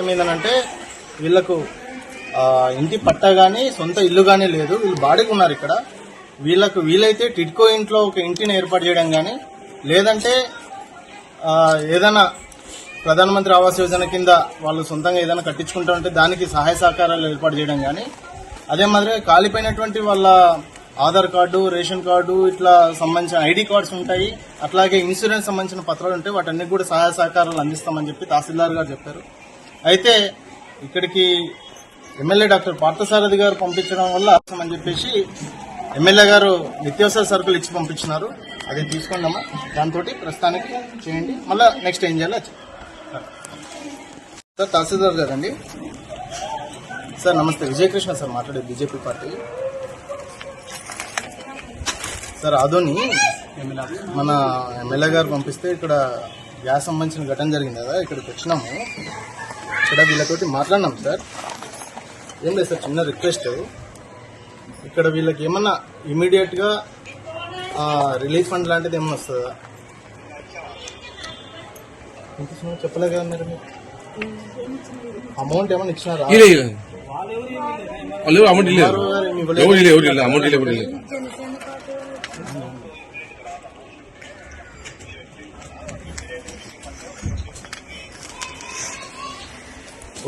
మీదనంటే వీళ్ళకు ఇంటి పట్టా కానీ సొంత ఇల్లు కానీ లేదు. వీళ్ళు బాడీకి ఉన్నారు ఇక్కడ. వీళ్ళకు వీలైతే టిడ్కో ఇంట్లో ఒక ఇంటిని ఏర్పాటు చేయడం కానీ, లేదంటే ఏదైనా ప్రధానమంత్రి ఆవాస్ యోజన కింద వాళ్ళు సొంతంగా ఏదైనా కట్టించుకుంటా ఉంటే దానికి సహాయ సహకారాలు ఏర్పాటు చేయడం కానీ, అదే మాదిరిగా కాలిపోయినటువంటి వాళ్ళ ఆధార్ కార్డు, రేషన్ కార్డు ఇట్లా సంబంధించిన ఐడి కార్డ్స్ ఉంటాయి, అట్లాగే ఇన్సూరెన్స్ సంబంధించిన పత్రాలు ఉంటాయి, వాటన్నిటి కూడా సహాయ సహకారాలు అందిస్తామని చెప్పి తహసీల్దార్ గారు చెప్పారు. అయితే ఇక్కడికి ఎమ్మెల్యే డాక్టర్ పార్థసారథి గారు పంపించడం వల్ల అని చెప్పేసి ఎమ్మెల్యే గారు నిత్యావసర సరుకులు ఇచ్చి పంపించినారు. అది తీసుకుందామా, దాంతో ప్రస్తుతానికి చేయండి, మళ్ళీ నెక్స్ట్ ఏం చేయాలో సార్. తహసీల్దార్ గారు అండి. సార్ నమస్తే, విజయకృష్ణ సార్ మాట్లాడేది, బీజేపీ పార్టీ. సార్ ఆదోని మన ఎమ్మెల్యే గారు పంపిస్తే ఇక్కడ గ్యాస్ సంబంధించిన ఘటన జరిగింది కదా, ఇక్కడికి వచ్చినాము. ఇక్కడ వీళ్ళతోటి మాట్లాడినాం సార్. ఏం లేదు సార్, చిన్న రిక్వెస్ట్. ఇక్కడ వీళ్ళకి ఏమన్నా ఇమీడియట్ గా రిలీఫ్ ఫండ్ లాంటిది ఏమన్నా వస్తుందా? చెప్పలే కదా మీరు, అమౌంట్ ఏమన్నా ఇచ్చినారా?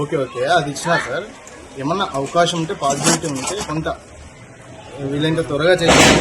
ఓకే ఓకే, అది ఇచ్చినా సార్. ఏమన్నా అవకాశం ఉంటే, పాసిబిలిటీ ఉంటే కొంత వీళ్ళంత త్వరగా చేయాలి.